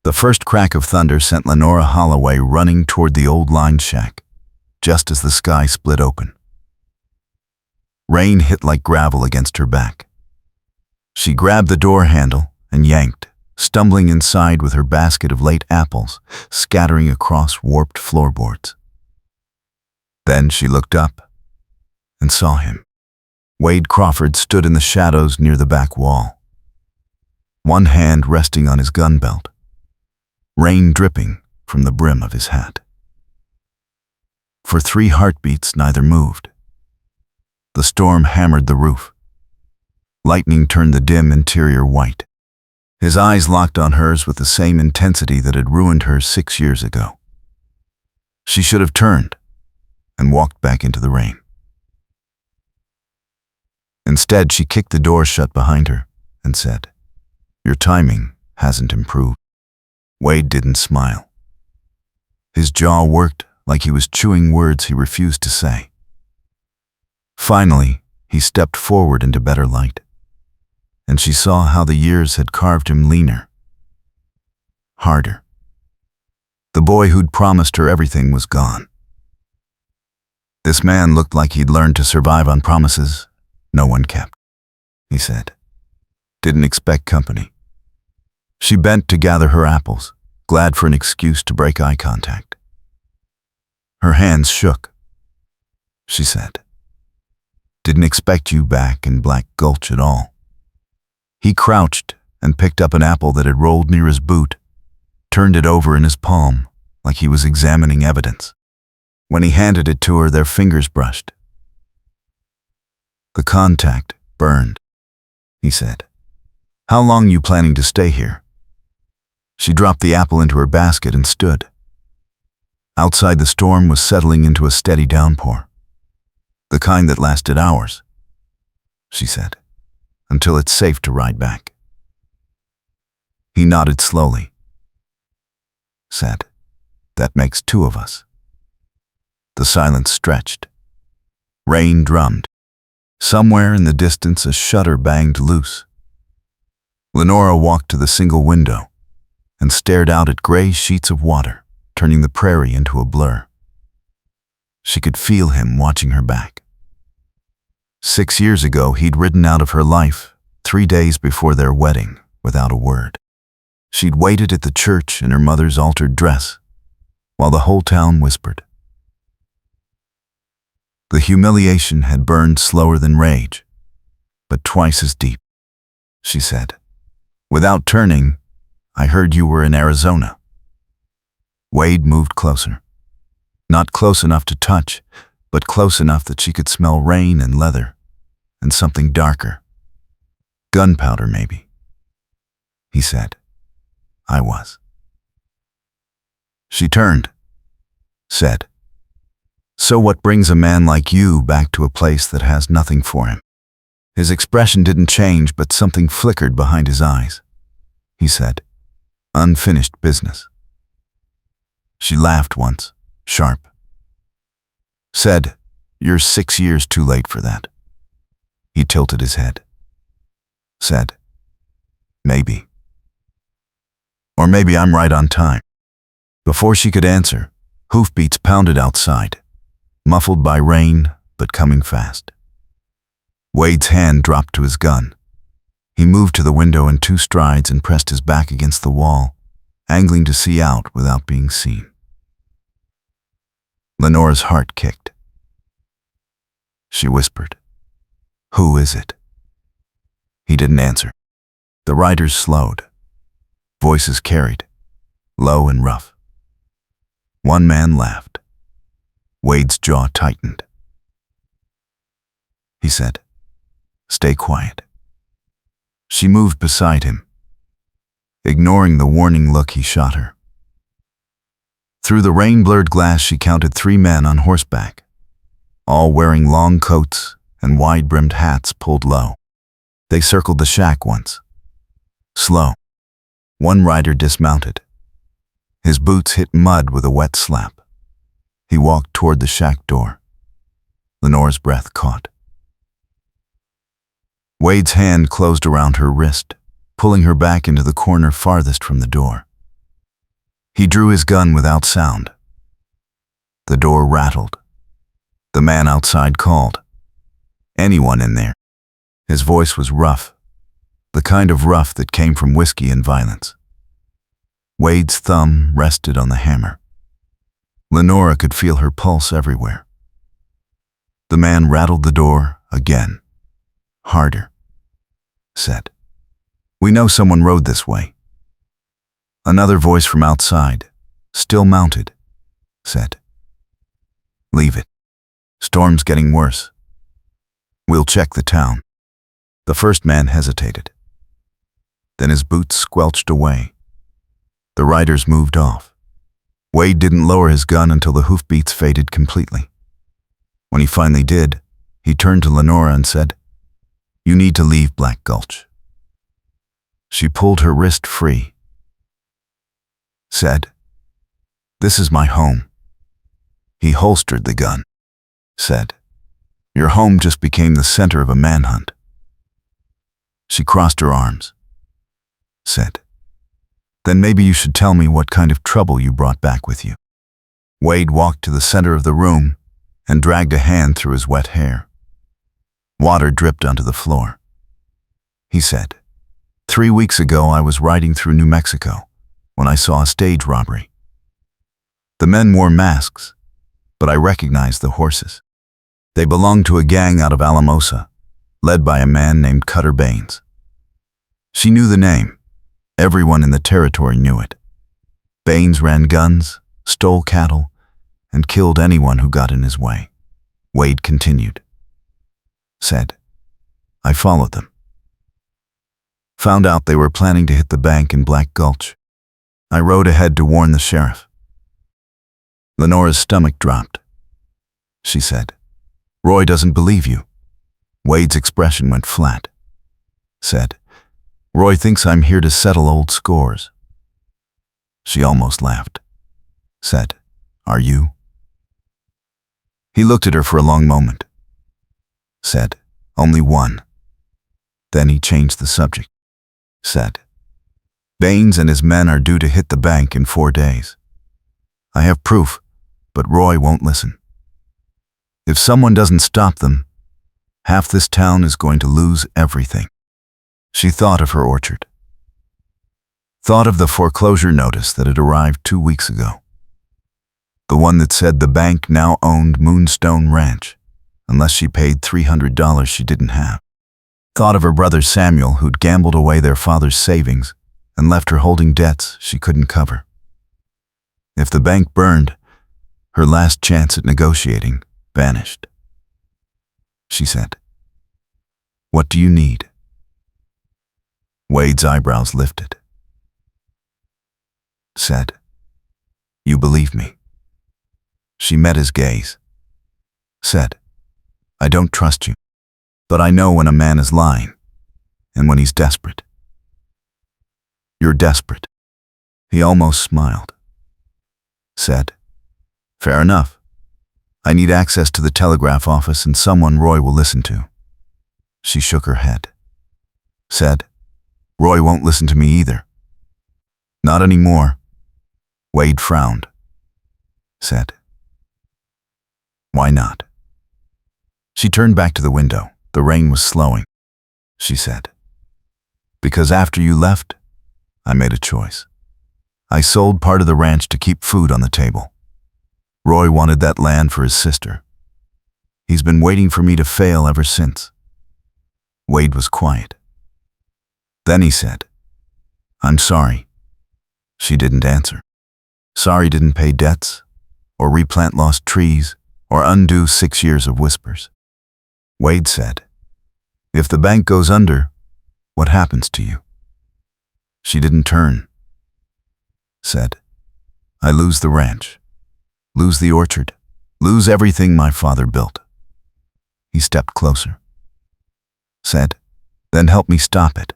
The first crack of thunder sent Lenora Holloway running toward the old line shack, just as the sky split open. Rain hit like gravel against her back. She grabbed the door handle and yanked, stumbling inside with her basket of late apples scattering across warped floorboards. Then she looked up and saw him. Wade Crawford stood in the shadows near the back wall, one hand resting on his gun belt, rain dripping from the brim of his hat. For 3 heartbeats, neither moved. The storm hammered the roof. Lightning turned the dim interior white. His eyes locked on hers with the same intensity that had ruined her 6 years ago. She should have turned and walked back into the rain. Instead, she kicked the door shut behind her and said, "Your timing hasn't improved." Wade didn't smile. His jaw worked like he was chewing words he refused to say. Finally, he stepped forward into better light, and she saw how the years had carved him leaner, harder. The boy who'd promised her everything was gone. This man looked like he'd learned to survive on promises no one kept, he said. Didn't expect company. She bent to gather her apples, glad for an excuse to break eye contact. Her hands shook. She said, "Didn't expect you back in Black Gulch at all." He crouched and picked up an apple that had rolled near his boot, turned it over in his palm like he was examining evidence. When he handed it to her, their fingers brushed. "The contact burned," he said. "How long you planning to stay here?" She dropped the apple into her basket and stood. Outside, the storm was settling into a steady downpour. "The kind that lasted hours," she said, "until it's safe to ride back." He nodded slowly. Said, "That makes 2 of us." The silence stretched. Rain drummed. Somewhere in the distance, a shutter banged loose. Lenora walked to the single window and stared out at gray sheets of water, turning the prairie into a blur. She could feel him watching her back. 6 years ago, he'd ridden out of her life 3 days before their wedding without a word. She'd waited at the church in her mother's altered dress, while the whole town whispered. The humiliation had burned slower than rage, but twice as deep. She said, "Without turning, I heard you were in Arizona." Wade moved closer. Not close enough to touch, but close enough that she could smell rain and leather, and something darker. "Gunpowder, maybe," he said. "I was." She turned, said, "So what brings a man like you back to a place that has nothing for him?" His expression didn't change, but something flickered behind his eyes. He said, "Unfinished business." She laughed once, sharp. Said, "You're 6 years too late for that." He tilted his head. Said, "Maybe. Or maybe I'm right on time." Before she could answer, hoofbeats pounded outside, muffled by rain, but coming fast. Wade's hand dropped to his gun. He moved to the window in 2 strides and pressed his back against the wall, angling to see out without being seen. Lenora's heart kicked. She whispered, "Who is it?" He didn't answer. The riders slowed. Voices carried, low and rough. One man laughed. Wade's jaw tightened. He said, "Stay quiet." She moved beside him, ignoring the warning look he shot her. Through the rain-blurred glass, she counted 3 men on horseback, all wearing long coats and wide-brimmed hats pulled low. They circled the shack once. Slow. One rider dismounted. His boots hit mud with a wet slap. He walked toward the shack door. Lenora's breath caught. Wade's hand closed around her wrist, pulling her back into the corner farthest from the door. He drew his gun without sound. The door rattled. The man outside called. "Anyone in there?" His voice was rough, the kind of rough that came from whiskey and violence. Wade's thumb rested on the hammer. Lenora could feel her pulse everywhere. The man rattled the door again. Harder. Said, "We know someone rode this way." Another voice from outside, still mounted, said, "Leave it. Storm's getting worse. We'll check the town." The first man hesitated. Then his boots squelched away. The riders moved off. Wade didn't lower his gun until the hoofbeats faded completely. When he finally did, he turned to Lenora and said, "You need to leave Black Gulch." She pulled her wrist free. Said, "This is my home." He holstered the gun. Said, "Your home just became the center of a manhunt." She crossed her arms. Said, "Then maybe you should tell me what kind of trouble you brought back with you." Wade walked to the center of the room and dragged a hand through his wet hair. Water dripped onto the floor. He said, 3 weeks ago I was riding through New Mexico when I saw a stage robbery. The men wore masks, but I recognized the horses. They belonged to a gang out of Alamosa, led by a man named Cutter Baines. She knew the name. Everyone in the territory knew it. Baines ran guns, stole cattle, and killed anyone who got in his way. Wade continued. Said, "I followed them. Found out they were planning to hit the bank in Black Gulch. I rode ahead to warn the sheriff." Lenora's stomach dropped. She said, "Roy doesn't believe you." Wade's expression went flat. Said, "Roy thinks I'm here to settle old scores." She almost laughed. Said, "Are you?" He looked at her for a long moment. Said, "Only one." Then he changed the subject. Said, "Baines and his men are due to hit the bank in 4 days. I have proof, but Roy won't listen. If someone doesn't stop them, half this town is going to lose everything." She thought of her orchard. Thought of the foreclosure notice that had arrived 2 weeks ago. The one that said the bank now owned Moonstone Ranch, unless she paid $300 she didn't have. Thought of her brother Samuel, who'd gambled away their father's savings and left her holding debts she couldn't cover. If the bank burned, her last chance at negotiating vanished. She said, "What do you need?" Wade's eyebrows lifted. Said, "You believe me?" She met his gaze. Said, "I don't trust you, but I know when a man is lying and when he's desperate." "You're desperate." He almost smiled. Said, "Fair enough. I need access to the telegraph office and someone Roy will listen to." She shook her head. Said, "Roy won't listen to me either." "Not anymore." Wade frowned. Said, "Why not?" She turned back to the window. The rain was slowing. She said, "Because after you left, I made a choice. I sold part of the ranch to keep food on the table. Roy wanted that land for his sister. He's been waiting for me to fail ever since." Wade was quiet. Then he said, "I'm sorry." She didn't answer. Sorry didn't pay debts, or replant lost trees, or undo 6 years of whispers. Wade said, "If the bank goes under, what happens to you?" She didn't turn. Said, "I lose the ranch, lose the orchard, lose everything my father built." He stepped closer. Said, "Then help me stop it."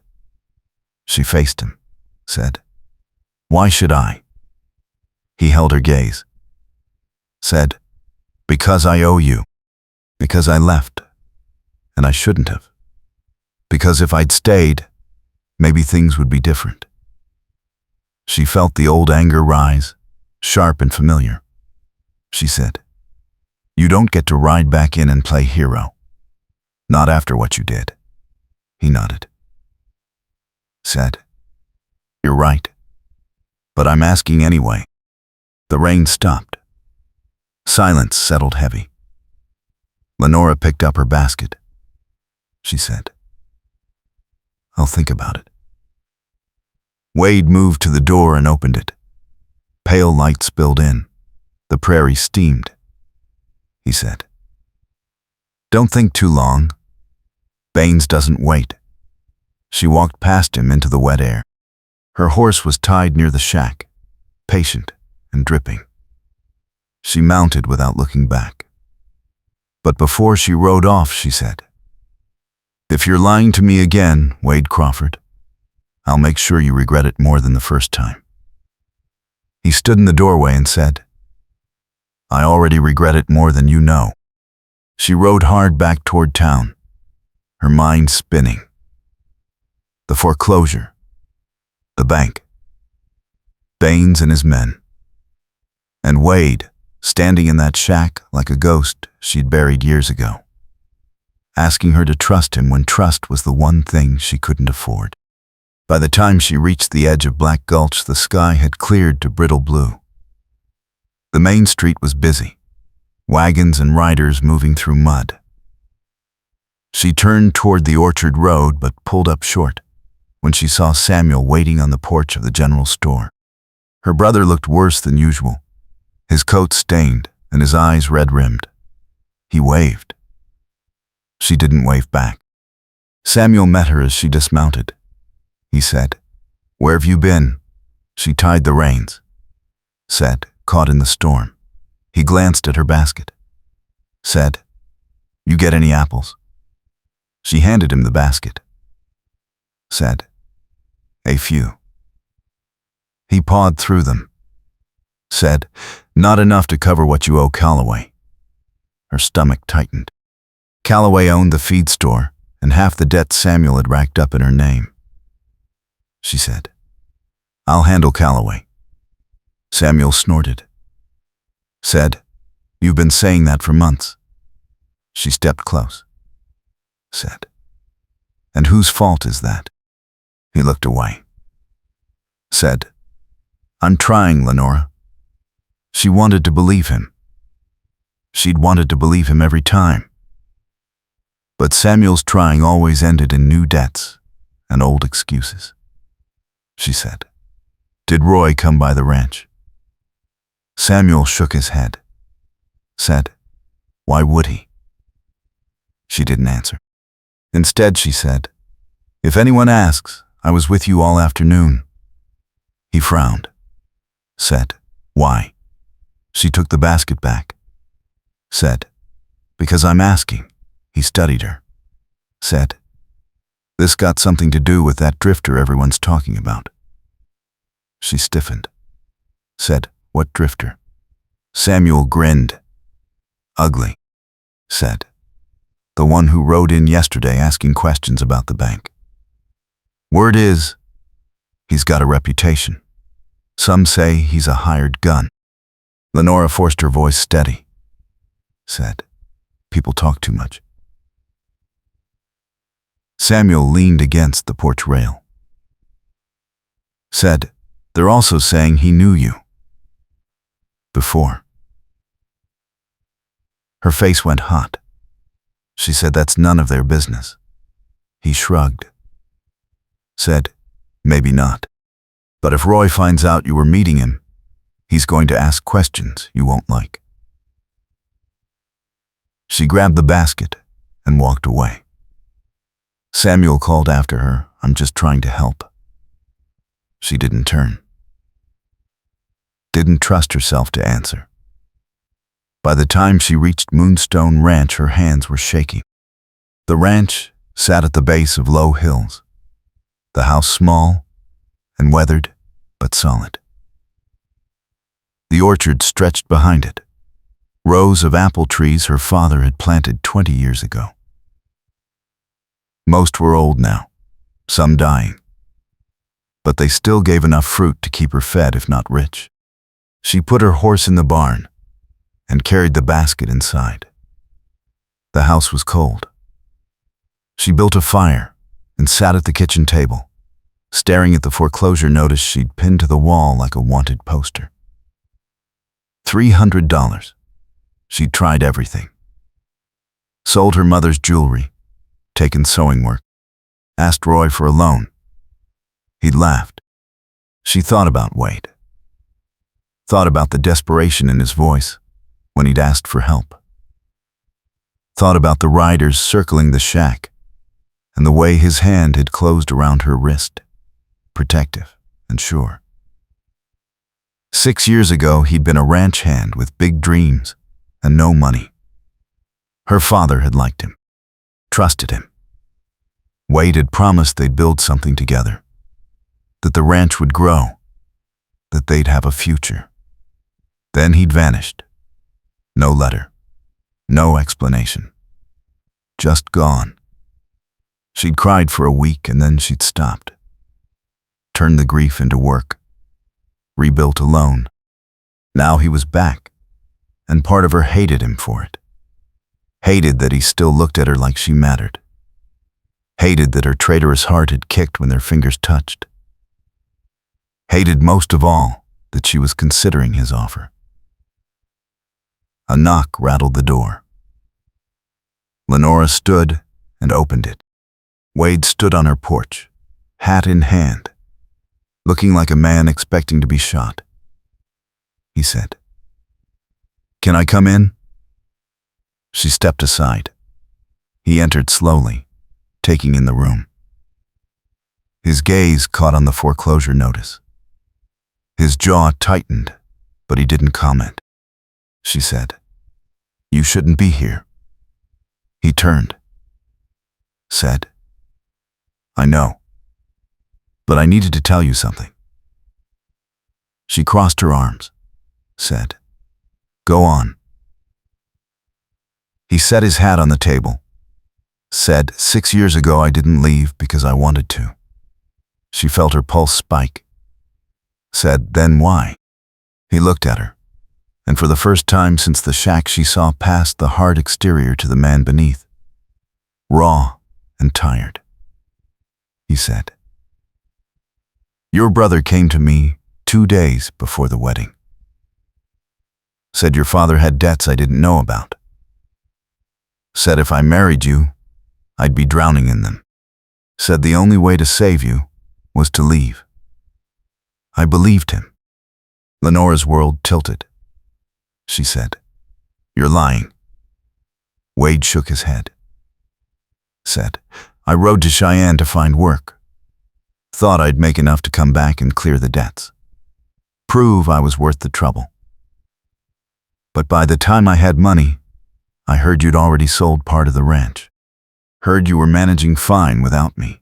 She faced him. Said, "Why should I?" He held her gaze. Said, "Because I owe you. Because I left, and I shouldn't have. Because if I'd stayed, maybe things would be different." She felt the old anger rise, sharp and familiar. She said, "You don't get to ride back in and play hero. Not after what you did." He nodded. Said, "You're right. But I'm asking anyway." The rain stopped. Silence settled heavy. Lenora picked up her basket. She said, "I'll think about it." Wade moved to the door and opened it. Pale light spilled in. The prairie steamed. He said, "Don't think too long. Baines doesn't wait." She walked past him into the wet air. Her horse was tied near the shack, patient and dripping. She mounted without looking back. But before she rode off, she said, "If you're lying to me again, Wade Crawford, I'll make sure you regret it more than the first time." He stood in the doorway and said, "I already regret it more than you know." She rode hard back toward town, her mind spinning. The foreclosure, the bank, Baines and his men, and Wade standing in that shack like a ghost she'd buried years ago, asking her to trust him when trust was the one thing she couldn't afford. By the time she reached the edge of Black Gulch, the sky had cleared to brittle blue. The main street was busy, wagons and riders moving through mud. She turned toward the Orchard Road but pulled up short when she saw Samuel waiting on the porch of the general store. Her brother looked worse than usual, his coat stained and his eyes red-rimmed. He waved. She didn't wave back. Samuel met her as she dismounted. He said, "Where have you been?" She tied the reins. Said, "Caught in the storm." He glanced at her basket. Said, "You get any apples?" She handed him the basket. Said, "A few." He pawed through them. Said, "Not enough to cover what you owe Calloway." Her stomach tightened. Calloway owned the feed store and half the debt Samuel had racked up in her name. She said, "I'll handle Calloway." Samuel snorted. Said, "You've been saying that for months." She stepped close. Said, "And whose fault is that?" He looked away. Said, "I'm trying, Lenora." She wanted to believe him. She'd wanted to believe him every time. But Samuel's trying always ended in new debts and old excuses. She said, "Did Roy come by the ranch?" Samuel shook his head. Said, "Why would he?" She didn't answer. Instead, she said, "If anyone asks, I was with you all afternoon." He frowned. Said, "Why?" She took the basket back. Said, "Because I'm asking." He studied her. Said, "This got something to do with that drifter everyone's talking about." She stiffened. Said, "What drifter?" Samuel grinned. "Ugly." Said, "The one who rode in yesterday asking questions about the bank. Word is, he's got a reputation. Some say he's a hired gun." Lenora forced her voice steady. Said, "People talk too much." Samuel leaned against the porch rail. Said, "They're also saying he knew you. Before." Her face went hot. She said, "That's none of their business." He shrugged. Said, "Maybe not. But if Roy finds out you were meeting him, he's going to ask questions you won't like." She grabbed the basket and walked away. Samuel called after her, "I'm just trying to help." She didn't turn. Didn't trust herself to answer. By the time she reached Moonstone Ranch, her hands were shaky. The ranch sat at the base of low hills, the house small and weathered but solid. The orchard stretched behind it, rows of apple trees her father had planted 20 years ago. Most were old now, some dying. but they still gave enough fruit to keep her fed if not rich. She put her horse in the barn and carried the basket inside. The house was cold. She built a fire and sat at the kitchen table, staring at the foreclosure notice she'd pinned to the wall like a wanted poster. $300. She'd tried everything. Sold her mother's jewelry, taken sewing work, asked Roy for a loan. He'd laughed. She thought about Wade. Thought about the desperation in his voice when he'd asked for help. Thought about the riders circling the shack and the way his hand had closed around her wrist, protective and sure. 6 years ago, he'd been a ranch hand with big dreams and no money. Her father had liked him, trusted him. Wade had promised they'd build something together, that the ranch would grow, that they'd have a future. Then he'd vanished. No letter, no explanation. Just gone. She'd cried for a week and then she'd stopped. Turned the grief into work. Rebuilt alone. Now he was back, and part of her hated him for it. Hated that he still looked at her like she mattered. Hated that her traitorous heart had kicked when their fingers touched. Hated most of all that she was considering his offer. A knock rattled the door. Lenora stood and opened it. Wade stood on her porch, hat in hand, looking like a man expecting to be shot. He said, "Can I come in?" She stepped aside. He entered slowly, taking in the room. His gaze caught on the foreclosure notice. His jaw tightened, but he didn't comment. She said, "You shouldn't be here." He turned, said, "I know, but I needed to tell you something." She crossed her arms, said, "Go on." He set his hat on the table, said, "6 years ago I didn't leave because I wanted to." She felt her pulse spike. Said, "Then why?" He looked at her, and for the first time since the shack she saw past the hard exterior to the man beneath. Raw and tired. He said, "Your brother came to me 2 days before the wedding. Said your father had debts I didn't know about. Said if I married you, I'd be drowning in them. Said the only way to save you was to leave." I believed him. Lenora's world tilted. She said, "You're lying." Wade shook his head. Said, "I rode to Cheyenne to find work. Thought I'd make enough to come back and clear the debts. Prove I was worth the trouble. But by the time I had money, I heard you'd already sold part of the ranch. Heard you were managing fine without me.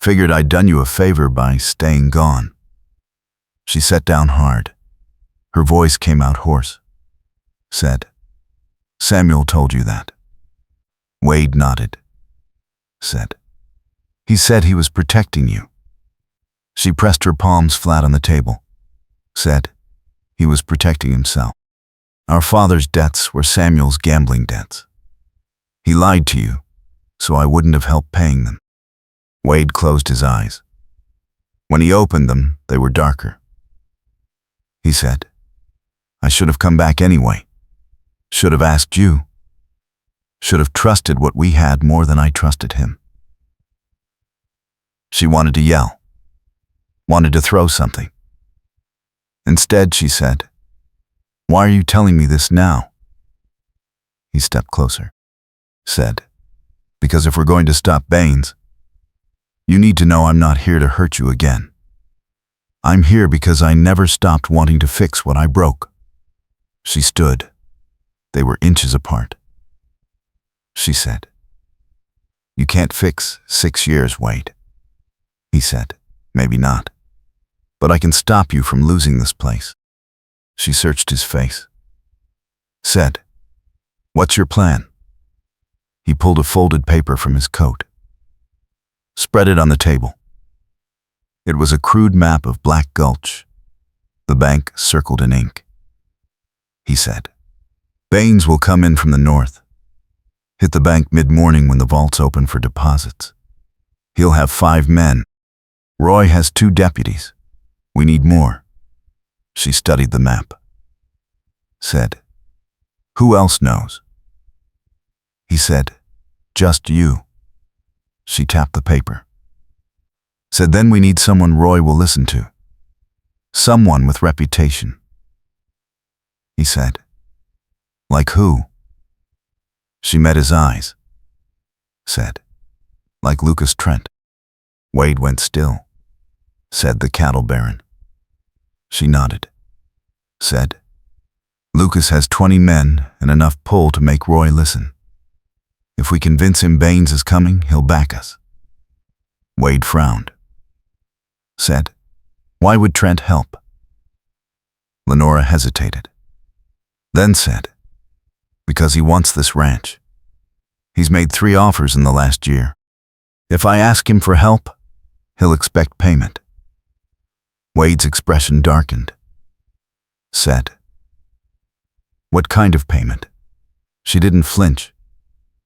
Figured I'd done you a favor by staying gone." She sat down hard. Her voice came out hoarse. Said, "Samuel told you that." Wade nodded. Said, "He said he was protecting you." She pressed her palms flat on the table. Said, "He was protecting himself. Our father's debts were Samuel's gambling debts. He lied to you, so I wouldn't have helped paying them." Wade closed his eyes. When he opened them, they were darker. He said, "I should have come back anyway. Should have asked you. Should have trusted what we had more than I trusted him." She wanted to yell, wanted to throw something. Instead, she said, "Why are you telling me this now?" He stepped closer. Said, "Because if we're going to stop Baines, you need to know I'm not here to hurt you again. I'm here because I never stopped wanting to fix what I broke." She stood. They were inches apart. She said, "You can't fix 6 years, Wade." He said, "Maybe not, but I can stop you from losing this place." She searched his face. Said, "What's your plan?" He pulled a folded paper from his coat. Spread it on the table. It was a crude map of Black Gulch, the bank circled in ink. He said, Baines will come in from the north. Hit the bank mid-morning when the vaults open for deposits. He'll have 5 men. Roy has 2 deputies. We need more. She studied the map. Said, Who else knows? He said, Just you. She tapped the paper. Said, Then we need someone Roy will listen to. Someone with reputation. He said, Like who? She met his eyes. Said, Like Lucas Trent. Wade went still. Said the cattle baron. She nodded. Said, Lucas has 20 men and enough pull to make Roy listen. If we convince him Baines is coming, he'll back us. Wade frowned. Said, Why would Trent help? Lenora hesitated. Then said, Because he wants this ranch. He's made 3 offers in the last year. If I ask him for help, he'll expect payment. Wade's expression darkened. Said, What kind of payment? She didn't flinch.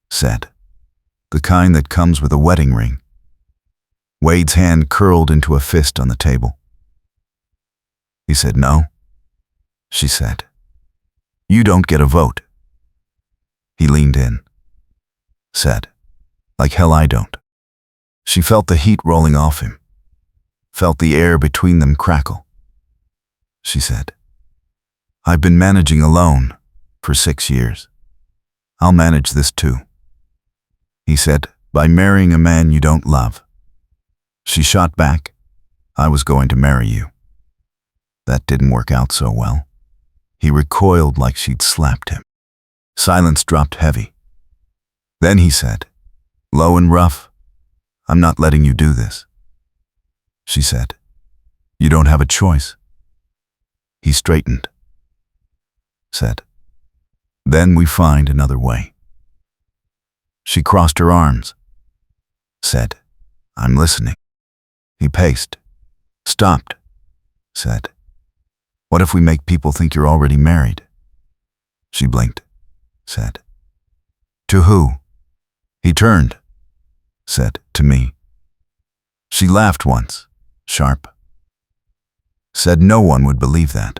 Said, The kind that comes with a wedding ring. Wade's hand curled into a fist on the table. He said, No. She said, You don't get a vote. He leaned in. Said, Like hell I don't. She felt the heat rolling off him. Felt the air between them crackle. She said, I've been managing alone for 6 years. I'll manage this too. He said, By marrying a man you don't love. She shot back, I was going to marry you. That didn't work out so well. He recoiled like she'd slapped him. Silence dropped heavy. Then he said, Low and rough, I'm not letting you do this. She said, You don't have a choice. He straightened. Said, Then we find another way. She crossed her arms. Said, I'm listening. He paced. Stopped. Said, What if we make people think you're already married? She blinked. Said, To who? He turned. Said, To me. She laughed once, sharp. Said no one would believe that.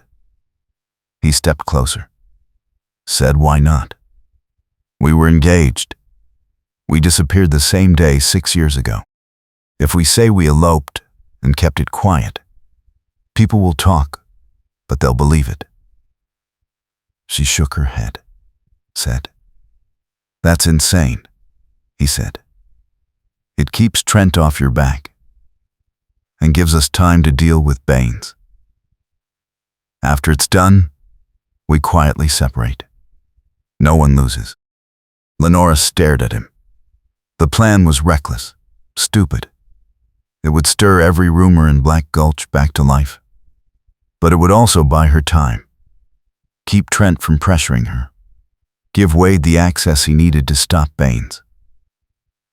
He stepped closer. Said, Why not? We were engaged. We disappeared the same day 6 years ago. If we say we eloped and kept it quiet, people will talk, but they'll believe it. She shook her head. Said, That's insane, he said. It keeps Trent off your back and gives us time to deal with Baines. After it's done, we quietly separate. No one loses. Lenora stared at him. The plan was reckless, stupid. It would stir every rumor in Black Gulch back to life. But it would also buy her time. Keep Trent from pressuring her. Give Wade the access he needed to stop Baines.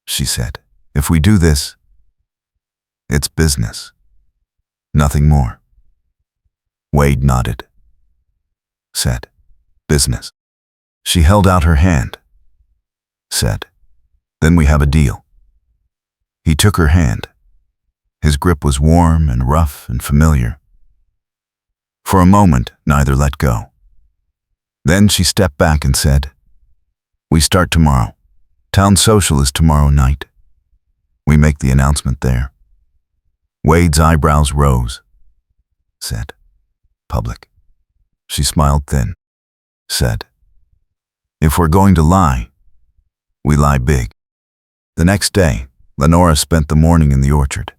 She said, If we do this, it's business. Nothing more. Wade nodded. Said, Business. She held out her hand. Said, Then we have a deal. He took her hand. His grip was warm and rough and familiar. For a moment, neither let go. Then she stepped back and said, We start tomorrow. Town social is tomorrow night. We make the announcement there. Wade's eyebrows rose. Said, Public. She smiled thin. Said, If we're going to lie, we lie big. The next day, Lenora spent the morning in the orchard,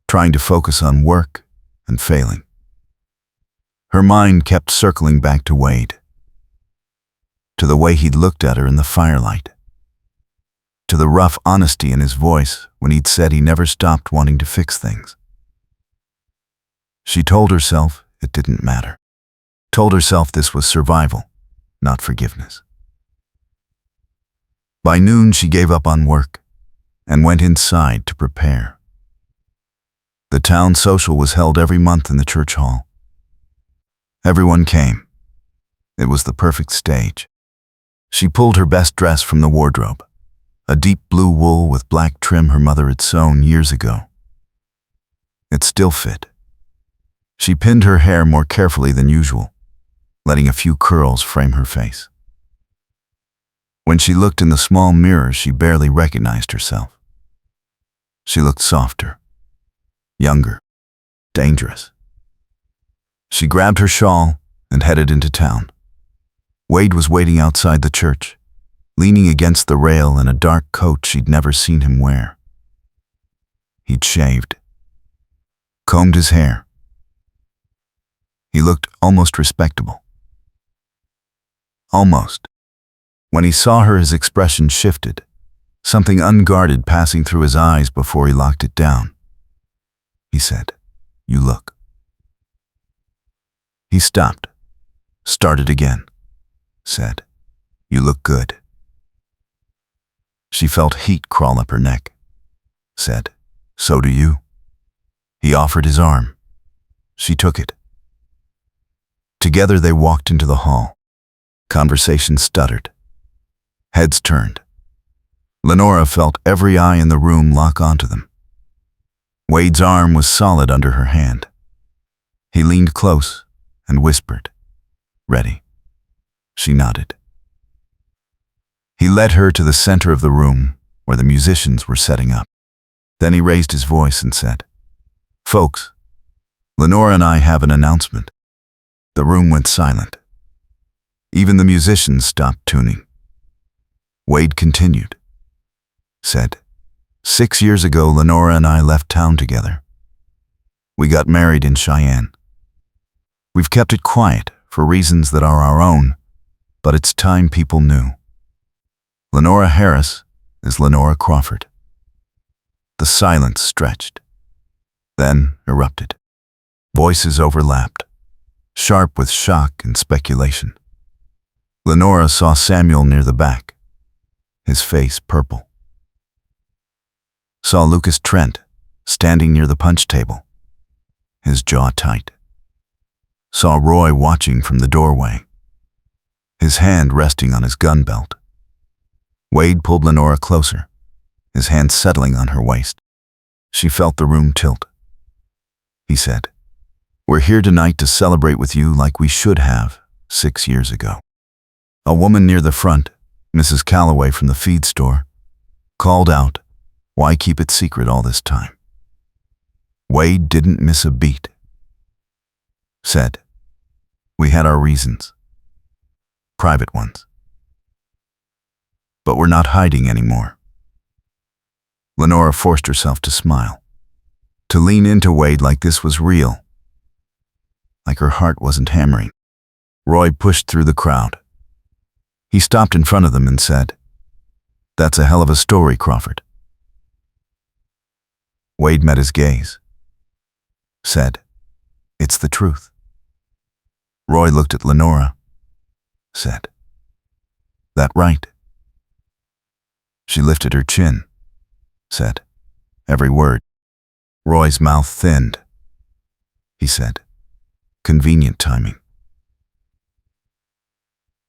trying to focus on work and failing. Her mind kept circling back to Wade, to the way he'd looked at her in the firelight, to the rough honesty in his voice when he'd said he never stopped wanting to fix things. She told herself it didn't matter. Told herself this was survival, not forgiveness. By noon, she gave up on work and went inside to prepare. The town social was held every month in the church hall. Everyone came. It was the perfect stage. She pulled her best dress from the wardrobe, a deep blue wool with black trim her mother had sewn years ago. It still fit. She pinned her hair more carefully than usual, letting a few curls frame her face. When she looked in the small mirror, she barely recognized herself. She looked softer, younger, dangerous. She grabbed her shawl and headed into town. Wade was waiting outside the church, leaning against the rail in a dark coat she'd never seen him wear. He'd shaved, combed his hair. He looked almost respectable. Almost. When he saw her, his expression shifted, something unguarded passing through his eyes before he locked it down. He said, "You look." He stopped, started again, said, "You look good." She felt heat crawl up her neck, said, "So do you." He offered his arm. She took it. Together they walked into the hall. Conversation stuttered. Heads turned. Lenora felt every eye in the room lock onto them. Wade's arm was solid under her hand. He leaned close and whispered, "Ready?" She nodded. He led her to the center of the room where the musicians were setting up. Then he raised his voice and said, "Folks, Lenora and I have an announcement." The room went silent. Even the musicians stopped tuning. Wade continued, said, 6 years ago, Lenora and I left town together. We got married in Cheyenne. We've kept it quiet for reasons that are our own, but it's time people knew. Lenora Harris is Lenora Crawford. The silence stretched, then erupted. Voices overlapped, sharp with shock and speculation. Lenora saw Samuel near the back, his face purple. Saw Lucas Trent standing near the punch table, his jaw tight. Saw Roy watching from the doorway, his hand resting on his gun belt. Wade pulled Lenora closer, his hand settling on her waist. She felt the room tilt. He said, "We're here tonight to celebrate with you like we should have 6 years ago." A woman near the front, Mrs. Calloway from the feed store, called out, "Why keep it secret all this time?" Wade didn't miss a beat. Said, "We had our reasons, private ones. But we're not hiding anymore." Lenora forced herself to smile, to lean into Wade like this was real, like her heart wasn't hammering. Roy pushed through the crowd. He stopped in front of them and said, "That's a hell of a story, Crawford." Wade met his gaze, said, "It's the truth." Roy looked at Lenora, said, "That right?" She lifted her chin, said, "Every word." Roy's mouth thinned. He said, "Convenient timing."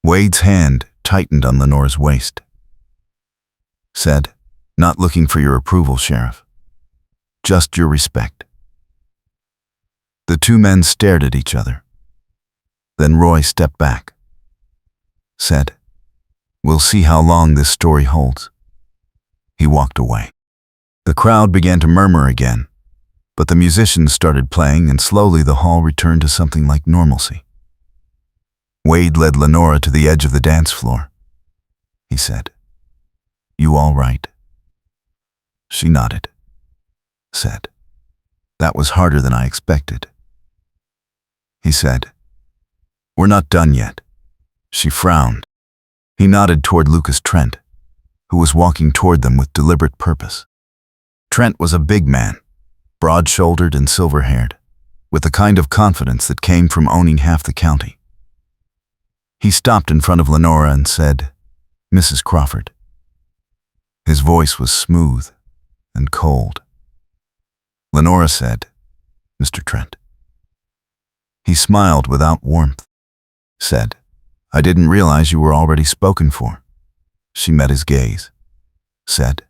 Wade's hand tightened on Lenora's waist. Said, "Not looking for your approval, Sheriff. Just your respect." The two men stared at each other. Then Roy stepped back. Said, "We'll see how long this story holds." He walked away. The crowd began to murmur again, but the musicians started playing and slowly the hall returned to something like normalcy. Wade led Lenora to the edge of the dance floor. He said, "You all right?" She nodded. Said, "That was harder than I expected." He said, "We're not done yet." She frowned. He nodded toward Lucas Trent, who was walking toward them with deliberate purpose. Trent was a big man, broad-shouldered and silver-haired, with the kind of confidence that came from owning half the county. He stopped in front of Lenora and said, "Mrs. Crawford." His voice was smooth and cold. Lenora said, "Mr. Trent." He smiled without warmth. Said, "I didn't realize you were already spoken for." She met his gaze. Said,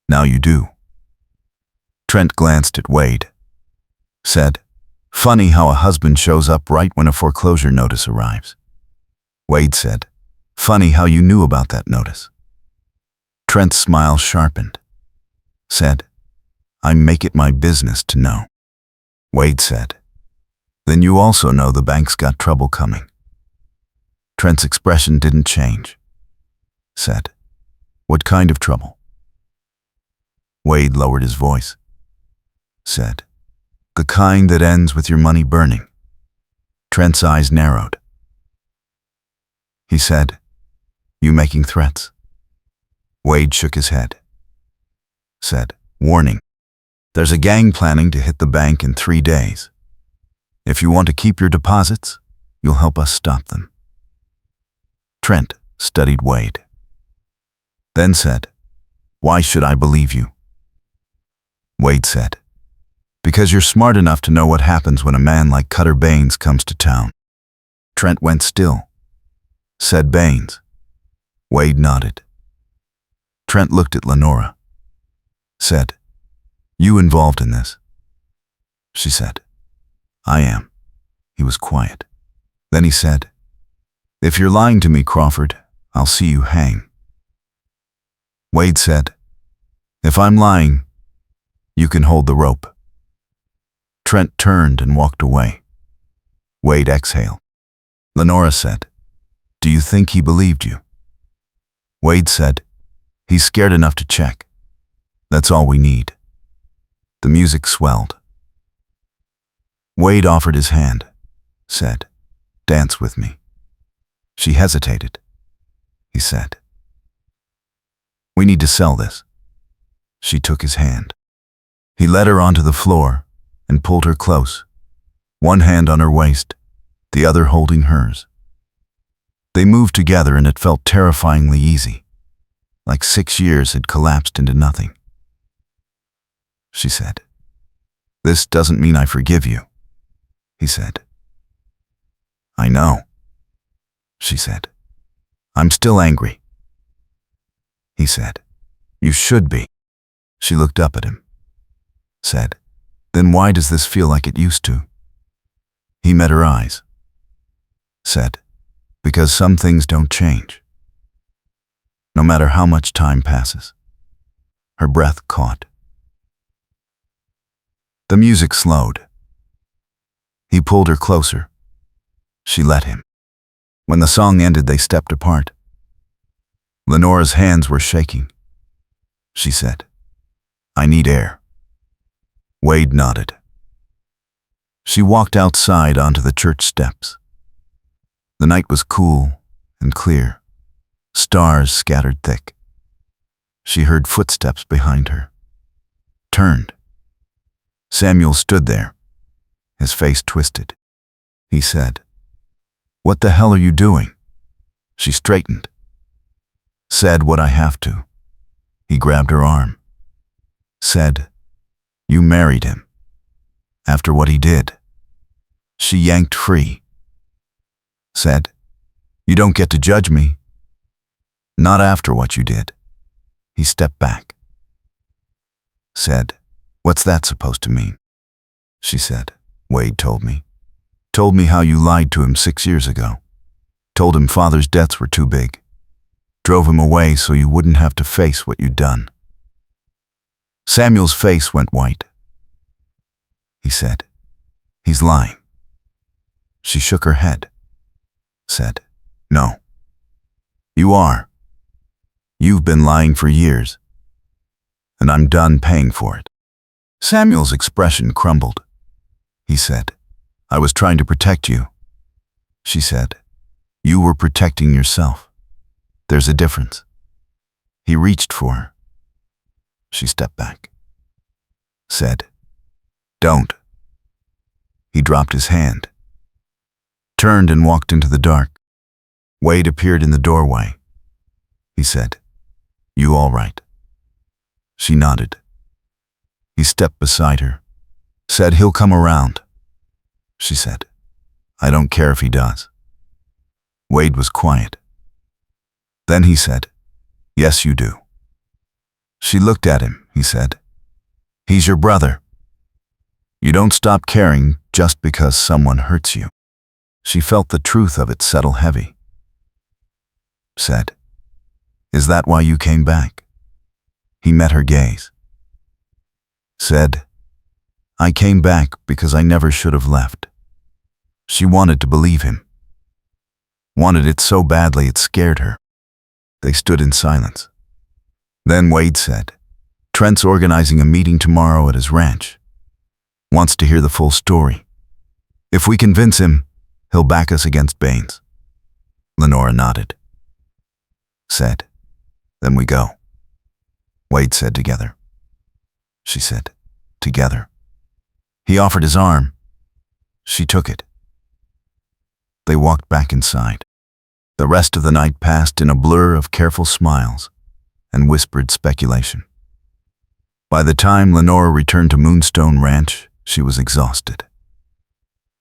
"Now you do." Trent glanced at Wade. Said, "Funny how a husband shows up right when a foreclosure notice arrives." Wade said, "Funny how you knew about that notice." Trent's smile sharpened. Said, "I make it my business to know." Wade said, "Then you also know the bank's got trouble coming." Trent's expression didn't change. Said, "What kind of trouble?" Wade lowered his voice. Said, "The kind that ends with your money burning." Trent's eyes narrowed. He said, "You making threats?" Wade shook his head. Said, "Warning. There's a gang planning to hit the bank in 3 days. If you want to keep your deposits, you'll help us stop them." Trent studied Wade. Then said, "Why should I believe you?" Wade said, "Because you're smart enough to know what happens when a man like Cutter Baines comes to town." Trent went still. Said, "Baines." Wade nodded. Trent looked at Lenora. Said, "You involved in this?" She said, "I am." He was quiet. Then he said, "If you're lying to me, Crawford, I'll see you hang." Wade said, "If I'm lying, you can hold the rope." Trent turned and walked away. Wade exhaled. Lenora said, "Do you think he believed you?" Wade said, "He's scared enough to check. That's all we need." The music swelled. Wade offered his hand. Said, "Dance with me." She hesitated. He said, "We need to sell this." She took his hand. He led her onto the floor and pulled her close, one hand on her waist, the other holding hers. They moved together and it felt terrifyingly easy, like 6 years had collapsed into nothing. She said, "This doesn't mean I forgive you," he said. "I know," she said. "I'm still angry." He said, "You should be." She looked up at him. Said, "Then why does this feel like it used to?" He met her eyes. Said, "Because some things don't change, no matter how much time passes." Her breath caught. The music slowed. He pulled her closer. She let him. When the song ended, they stepped apart. Lenora's hands were shaking. She said, "I need air." Wade nodded. She walked outside onto the church steps. The night was cool and clear, stars scattered thick. She heard footsteps behind her. Turned. Samuel stood there, his face twisted. He said, "What the hell are you doing?" She straightened. Said, "What I have to." He grabbed her arm. Said, "You married him. After what he did." She yanked free. Said, "You don't get to judge me. Not after what you did." He stepped back. Said, "What's that supposed to mean?" She said, "Wade told me. Told me how you lied to him 6 years ago. Told him father's debts were too big. Drove him away so you wouldn't have to face what you'd done." Samuel's face went white. He said, "He's lying." She shook her head. Said, "No. You are. You've been lying for years, and I'm done paying for it." Samuel's expression crumbled. He said, "I was trying to protect you." She said, "You were protecting yourself. There's a difference." He reached for her. She stepped back. Said, "Don't." He dropped his hand. Turned and walked into the dark. Wade appeared in the doorway. He said, "You all right?" She nodded. He stepped beside her. Said he'll come around. She said, I don't care if he does. Wade was quiet. Then he said, yes, you do. She looked at him, he said. He's your brother. You don't stop caring just because someone hurts you. She felt the truth of it settle heavy. Said, is that why you came back? He met her gaze. Said, I came back because I never should have left. She wanted to believe him. Wanted it so badly it scared her. They stood in silence. Then Wade said, Trent's organizing a meeting tomorrow at his ranch. Wants to hear the full story. If we convince him, he'll back us against Baines. Lenora nodded. Said, then we go. Wade said together. She said, together. He offered his arm. She took it. They walked back inside. The rest of the night passed in a blur of careful smiles and whispered speculation. By the time Lenora returned to Moonstone Ranch, she was exhausted.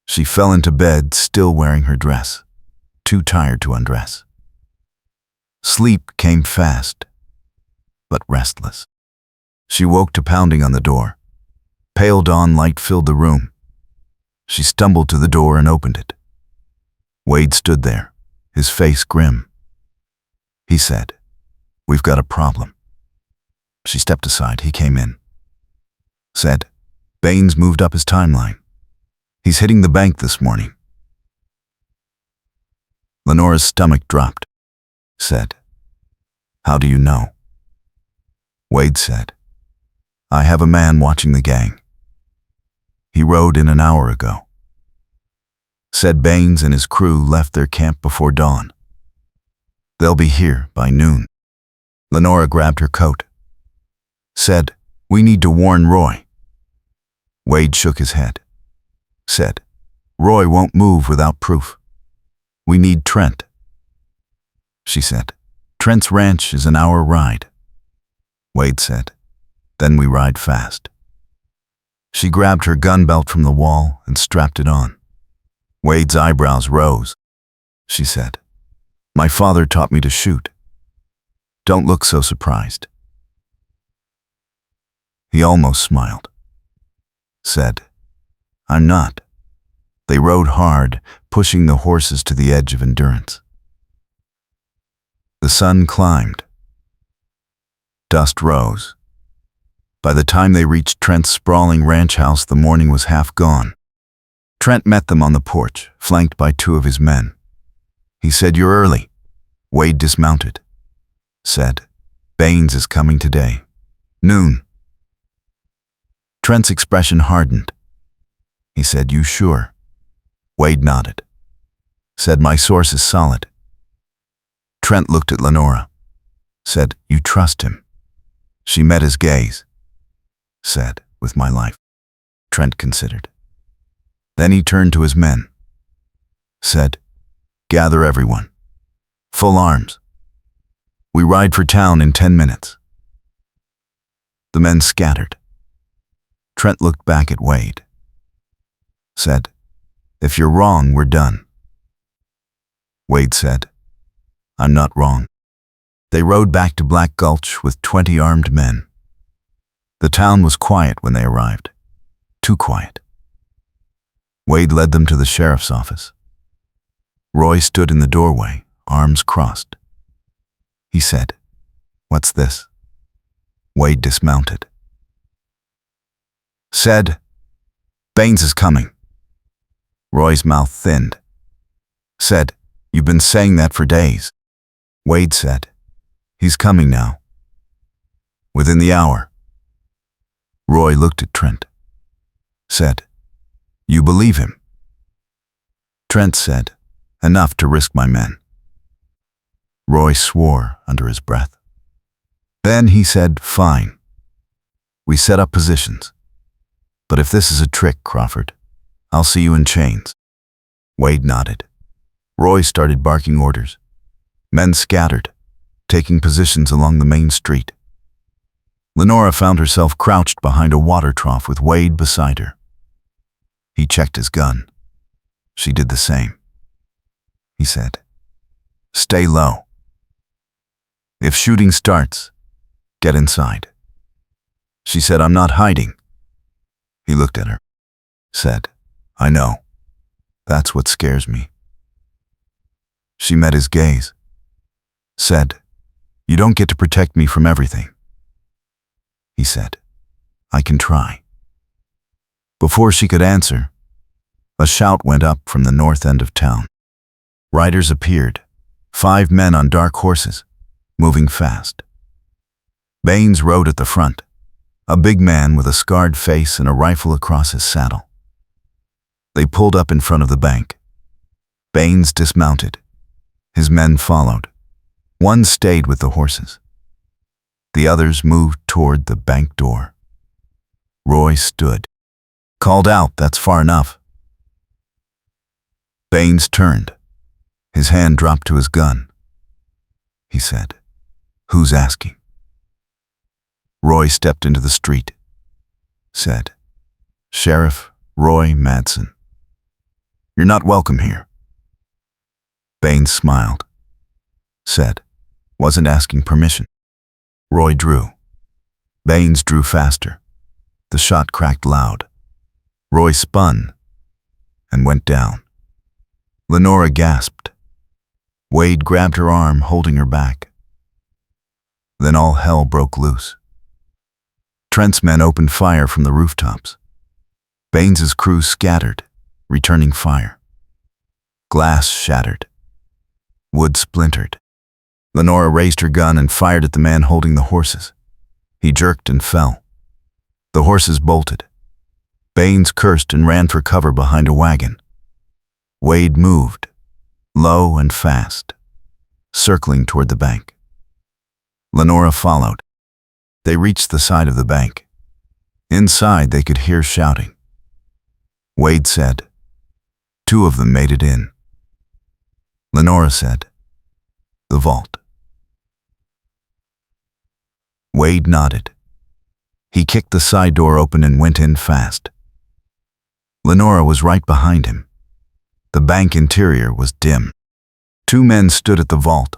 She fell into bed still wearing her dress, too tired to undress. Sleep came fast, but restless. She woke to pounding on the door. Pale dawn light filled the room. She stumbled to the door and opened it. Wade stood there, his face grim. He said, we've got a problem. She stepped aside. He came in. Said, Baines moved up his timeline. He's hitting the bank this morning. Lenora's stomach dropped. Said, how do you know? Wade said, I have a man watching the gang. He rode in an hour ago. Said Baines and his crew left their camp before dawn. They'll be here by noon. Lenora grabbed her coat. Said, we need to warn Roy. Wade shook his head. Said, Roy won't move without proof. We need Trent. She said, Trent's ranch is an hour ride. Wade said, then we ride fast. She grabbed her gun belt from the wall and strapped it on. Wade's eyebrows rose. She said, my father taught me to shoot. Don't look so surprised. He almost smiled. Said, I'm not. They rode hard, pushing the horses to the edge of endurance. The sun climbed. Dust rose. By the time they reached Trent's sprawling ranch house, the morning was half gone. Trent met them on the porch, flanked by two of his men. He said, you're early. Wade dismounted. Said, Baines is coming today. Noon. Trent's expression hardened. He said, you sure? Wade nodded. Said, my source is solid. Trent looked at Lenora. Said, you trust him. She met his gaze. Said, with my life. Trent considered. Then he turned to his men. Said, gather everyone. Full arms. We ride for town in 10 minutes. The men scattered. Trent looked back at Wade. Said, if you're wrong, we're done. Wade said, I'm not wrong. They rode back to Black Gulch with 20 armed men. The town was quiet when they arrived. Too quiet. Wade led them to the sheriff's office. Roy stood in the doorway, arms crossed. He said, what's this? Wade dismounted. Said, Baines is coming. Roy's mouth thinned. Said, you've been saying that for days. Wade said, he's coming now. Within the hour. Roy looked at Trent. Said, you believe him? Trent said, enough to risk my men. Roy swore under his breath. Then he said, fine. We set up positions. But if this is a trick, Crawford, I'll see you in chains. Wade nodded. Roy started barking orders. Men scattered, taking positions along the main street. Lenora found herself crouched behind a water trough with Wade beside her. He checked his gun. She did the same. He said, "Stay low. If shooting starts, get inside." She said, "I'm not hiding." He looked at her, said, "I know. That's what scares me." She met his gaze, said, "You don't get to protect me from everything." He said, "I can try." Before she could answer, a shout went up from the north end of town. Riders appeared, 5 men on dark horses, moving fast. Baines rode at the front, a big man with a scarred face and a rifle across his saddle. They pulled up in front of the bank. Baines dismounted. His men followed. One stayed with the horses. The others moved toward the bank door. Roy stood. Called out, "That's far enough." Baines turned. His hand dropped to his gun. He said, "Who's asking?" Roy stepped into the street, said, "Sheriff Roy Madsen. You're not welcome here." Baines smiled, said, "Wasn't asking permission." Roy drew. Baines drew faster. The shot cracked loud. Roy spun and went down. Lenora gasped. Wade grabbed her arm, holding her back. Then all hell broke loose. Trent's men opened fire from the rooftops. Baines's crew scattered, returning fire. Glass shattered. Wood splintered. Lenora raised her gun and fired at the man holding the horses. He jerked and fell. The horses bolted. Baines cursed and ran for cover behind a wagon. Wade moved, low and fast, circling toward the bank. Lenora followed. They reached the side of the bank. Inside, they could hear shouting. Wade said, "2 of them made it in." Lenora said, "The vault." Wade nodded. He kicked the side door open and went in fast. Lenora was right behind him. The bank interior was dim. 2 men stood at the vault,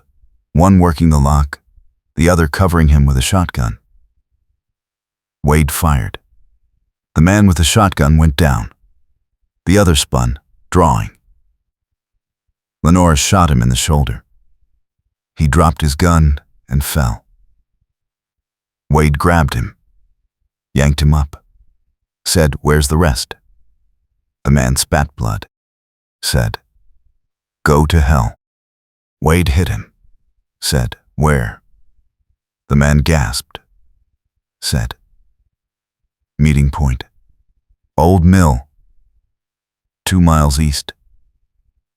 one working the lock, the other covering him with a shotgun. Wade fired. The man with the shotgun went down. The other spun, drawing. Lenora shot him in the shoulder. He dropped his gun and fell. Wade grabbed him, yanked him up, said, "Where's the rest?" The man spat blood, said, "Go to hell." Wade hit him, said, "Where?" The man gasped, said, "Meeting point. Old Mill. 2 miles east."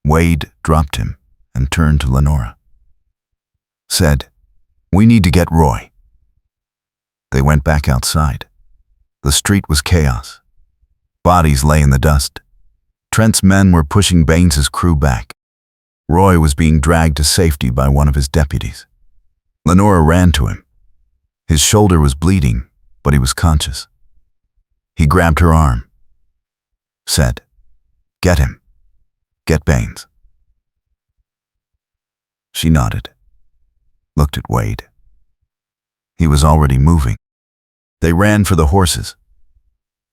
Wade dropped him and turned to Lenora. Said, "We need to get Roy." They went back outside. The street was chaos. Bodies lay in the dust. Trent's men were pushing Baines's crew back. Roy was being dragged to safety by one of his deputies. Lenora ran to him. His shoulder was bleeding, but he was conscious. He grabbed her arm, said, "Get him. Get Baines." She nodded, looked at Wade. He was already moving. They ran for the horses,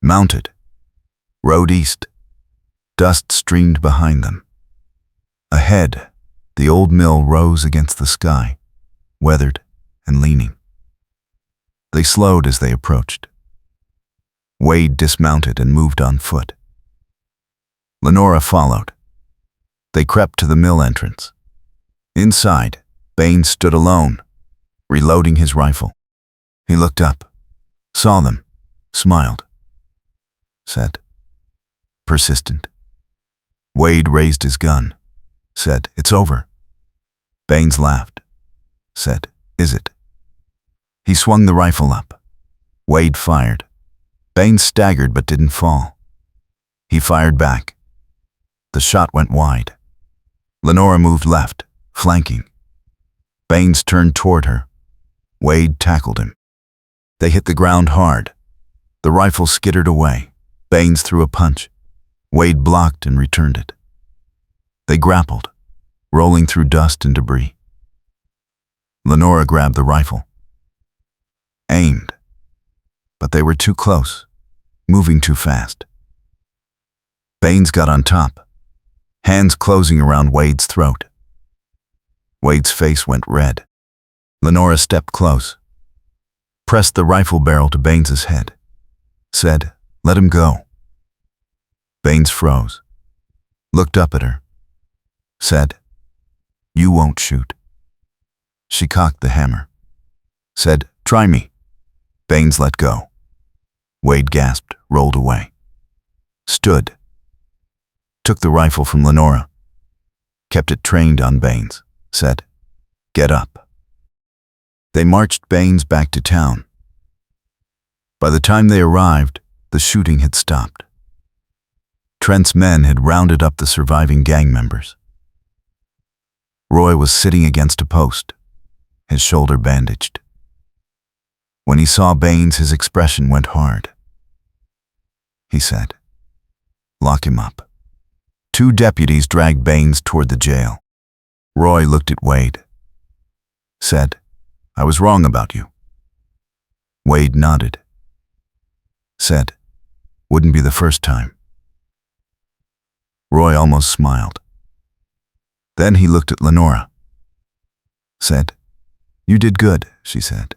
mounted, rode east. Dust streamed behind them. Ahead, the old mill rose against the sky, weathered and leaning. They slowed as they approached. Wade dismounted and moved on foot. Lenora followed. They crept to the mill entrance. Inside, Baines stood alone, reloading his rifle. He looked up, saw them, smiled, said, "Persistent." Wade raised his gun, said, "It's over." Baines laughed, said, "Is it?" He swung the rifle up. Wade fired. Baines staggered but didn't fall. He fired back. The shot went wide. Lenora moved left, flanking. Baines turned toward her. Wade tackled him. They hit the ground hard. The rifle skittered away. Baines threw a punch. Wade blocked and returned it. They grappled, rolling through dust and debris. Lenora grabbed the rifle. Aimed. But they were too close, moving too fast. Baines got on top, hands closing around Wade's throat. Wade's face went red. Lenora stepped close, pressed the rifle barrel to Baines's head, said, "Let him go." Baines froze, looked up at her, said, "You won't shoot." She cocked the hammer, said, "Try me." Baines let go. Wade gasped, rolled away, stood, took the rifle from Lenora, kept it trained on Baines, said, "Get up." They marched Baines back to town. By the time they arrived, the shooting had stopped. Trent's men had rounded up the surviving gang members. Roy was sitting against a post, his shoulder bandaged. When he saw Baines, his expression went hard. He said, "Lock him up." 2 deputies dragged Baines toward the jail. Roy looked at Wade, said, "I was wrong about you." Wade nodded, said, "Wouldn't be the first time." Roy almost smiled. Then he looked at Lenora, said, "You did good," she said.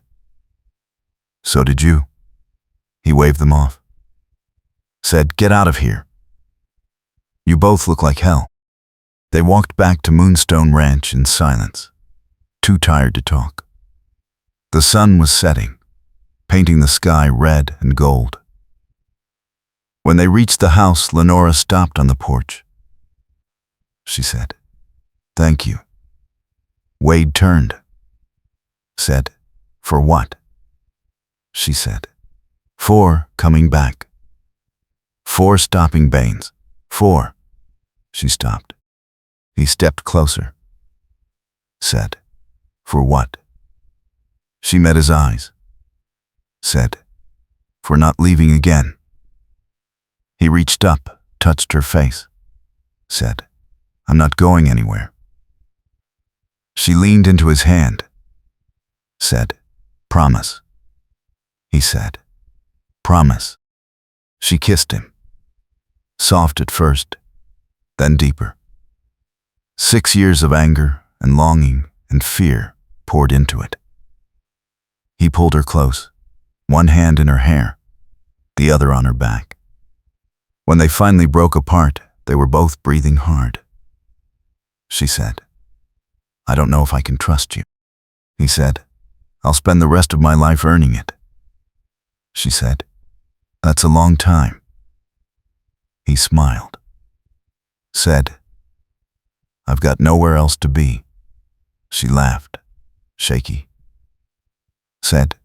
"So did you." He waved them off, said, "Get out of here. You both look like hell." They walked back to Moonstone Ranch in silence, too tired to talk. The sun was setting, painting the sky red and gold. When they reached the house, Lenora stopped on the porch. She said, "Thank you." Wade turned, said, "For what?" She said, "For coming back. For stopping Baines. For." She stopped. He stepped closer, said, "For what?" She met his eyes, said, "For not leaving again." He reached up, touched her face, said, "I'm not going anywhere." She leaned into his hand, said, "Promise." He said, "Promise." She kissed him, soft at first, then deeper. 6 years of anger and longing and fear poured into it. He pulled her close, one hand in her hair, the other on her back. When they finally broke apart, they were both breathing hard. She said, "I don't know if I can trust you." He said, "I'll spend the rest of my life earning it." She said, "That's a long time." He smiled, said, "I've got nowhere else to be." She laughed, shaky, said,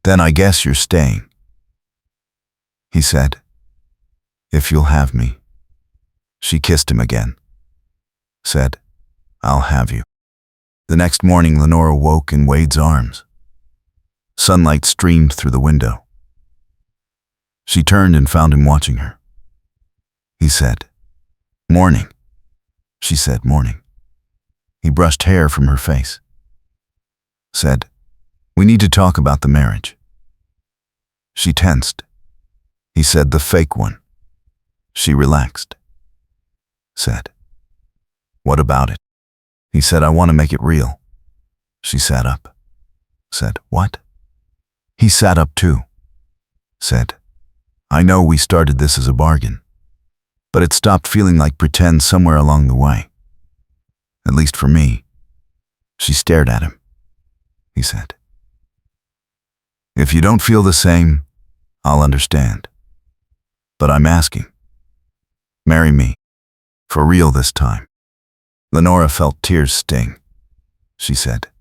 "Then I guess you're staying." He said, "If you'll have me." She kissed him again, said, "I'll have you." The next morning, Lenora woke in Wade's arms. Sunlight streamed through the window. She turned and found him watching her. He said, "Morning." She said, "Morning." He brushed hair from her face, said, "We need to talk about the marriage." She tensed. He said, "The fake one." She relaxed, said, "What about it?" He said, "I want to make it real." She sat up, said, "What?" He sat up too, said, "I know we started this as a bargain, but it stopped feeling like pretend somewhere along the way. At least for me." She stared at him. He said, "If you don't feel the same, I'll understand. But I'm asking. Marry me. For real this time." Lenora felt tears sting. She said,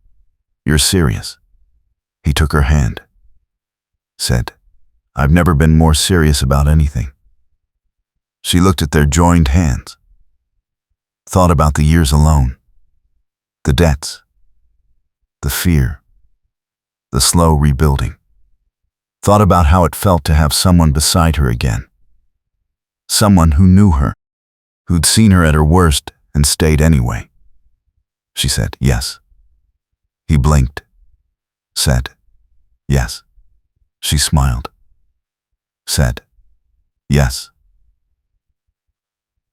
"You're serious?" He took her hand, said, "I've never been more serious about anything." She looked at their joined hands, thought about the years alone, the debts, the fear, the slow rebuilding, thought about how it felt to have someone beside her again. Someone who knew her, who'd seen her at her worst and stayed anyway. She said, yes. He blinked, said, yes. She smiled, said, yes.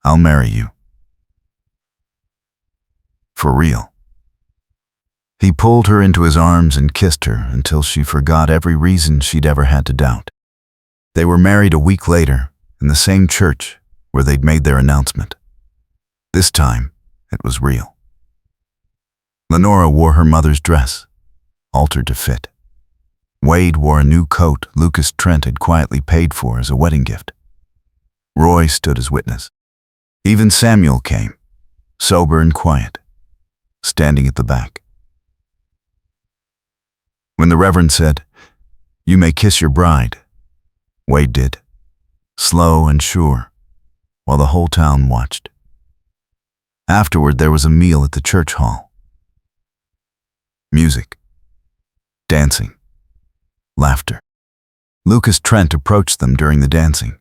I'll marry you. For real. He pulled her into his arms and kissed her until she forgot every reason she'd ever had to doubt. They were married a week later in the same church where they'd made their announcement. This time, it was real. Lenora wore her mother's dress, altered to fit. Wade wore a new coat Lucas Trent had quietly paid for as a wedding gift. Roy stood as witness. Even Samuel came, sober and quiet, standing at the back. When the Reverend said, "You may kiss your bride," Wade did, slow and sure, while the whole town watched. Afterward, there was a meal at the church hall. Music, dancing, laughter. Lucas Trent approached them during the dancing.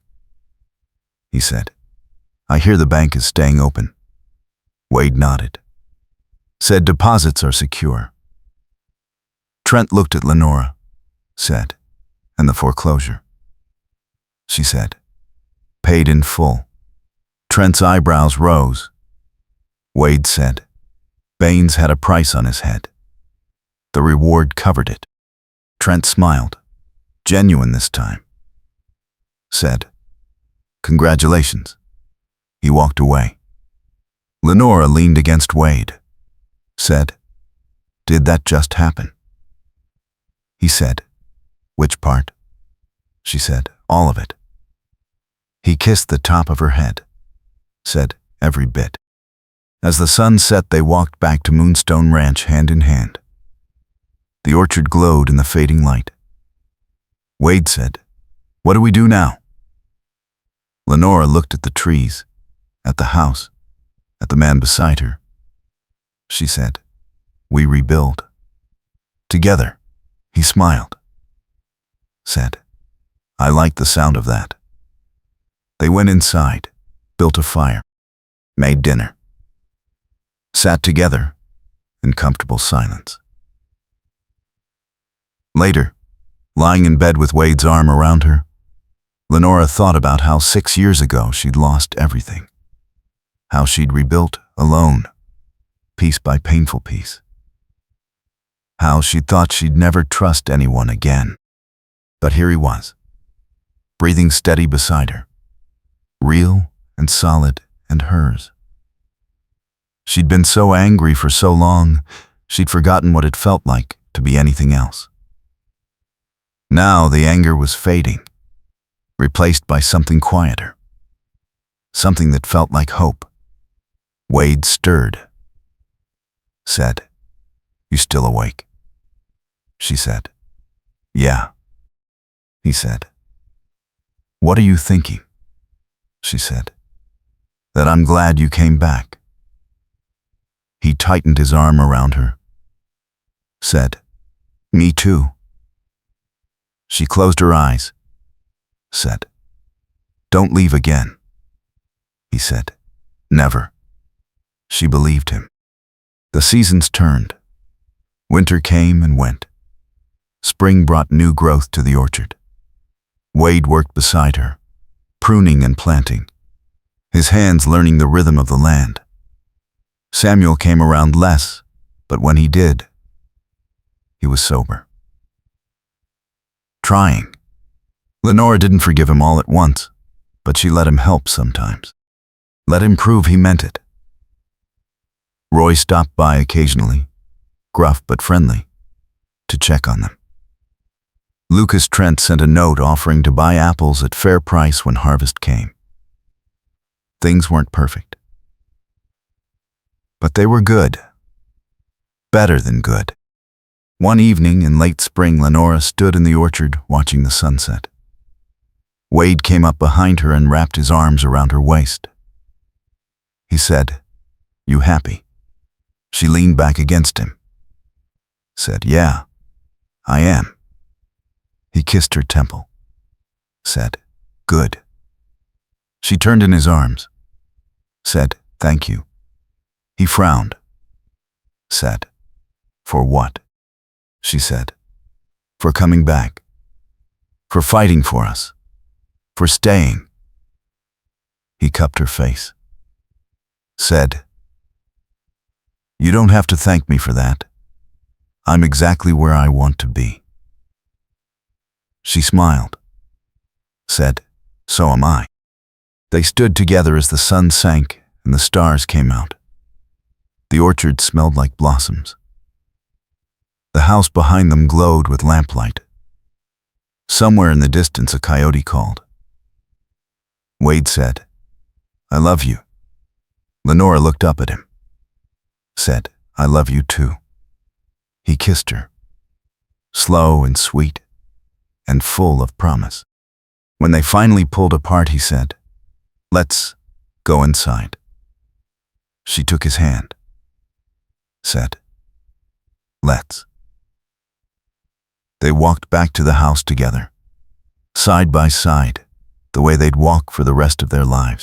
He said, "I hear the bank is staying open." Wade nodded, said deposits are secure. Trent looked at Lenora, said, "And the foreclosure?" She said, "Paid in full." Trent's eyebrows rose. Wade said, "Baines had a price on his head. The reward covered it." Trent smiled, genuine this time. Said, "Congratulations." He walked away. Lenora leaned against Wade, said, "Did that just happen?" He said, "Which part?" She said, "All of it." He kissed the top of her head, said, "Every bit." As the sun set, they walked back to Moonstone Ranch hand in hand. The orchard glowed in the fading light. Wade said, "What do we do now?" Lenora looked at the trees, at the house, at the man beside her. She said, "We rebuild. Together." He smiled, said, "I like the sound of that." They went inside, built a fire, made dinner, sat together in comfortable silence. Later, lying in bed with Wade's arm around her, Lenora thought about how 6 years ago she'd lost everything, how she'd rebuilt alone, piece by painful piece, how she'd thought she'd never trust anyone again. But here he was, breathing steady beside her, real and solid and hers. She'd been so angry for so long, she'd forgotten what it felt like to be anything else. Now the anger was fading, replaced by something quieter, something that felt like hope. Wade stirred, said, "You still awake?" She said, "Yeah." He said, "What are you thinking?" She said, "That I'm glad you came back." He tightened his arm around her, said, "Me too." She closed her eyes, said, "Don't leave again." He said, "Never." She believed him. The seasons turned. Winter came and went. Spring brought new growth to the orchard. Wade worked beside her, pruning and planting, his hands learning the rhythm of the land. Samuel came around less, but when he did, he was sober. Trying. Lenora didn't forgive him all at once, but she let him help sometimes. Let him prove he meant it. Roy stopped by occasionally, gruff but friendly, to check on them. Lucas Trent sent a note offering to buy apples at fair price when harvest came. Things weren't perfect, but they were good. Better than good. One evening in late spring, Lenora stood in the orchard watching the sunset. Wade came up behind her and wrapped his arms around her waist. He said, "You happy?" She leaned back against him, said, "Yeah, I am." He kissed her temple, said, "Good." She turned in his arms, said, "Thank you." He frowned, said, "For what?" She said, "For coming back, for fighting for us, for staying." He cupped her face, said, "You don't have to thank me for that. I'm exactly where I want to be." She smiled, said, "So am I." They stood together as the sun sank and the stars came out. The orchard smelled like blossoms. The house behind them glowed with lamplight. Somewhere in the distance, a coyote called. Wade said, "I love you." Lenora looked up at him, said, "I love you too." He kissed her, slow and sweet, and full of promise. When they finally pulled apart, he said, "Let's go inside." She took his hand, said, "Let's." They walked back to the house together, side by side, the way they'd walk for the rest of their lives.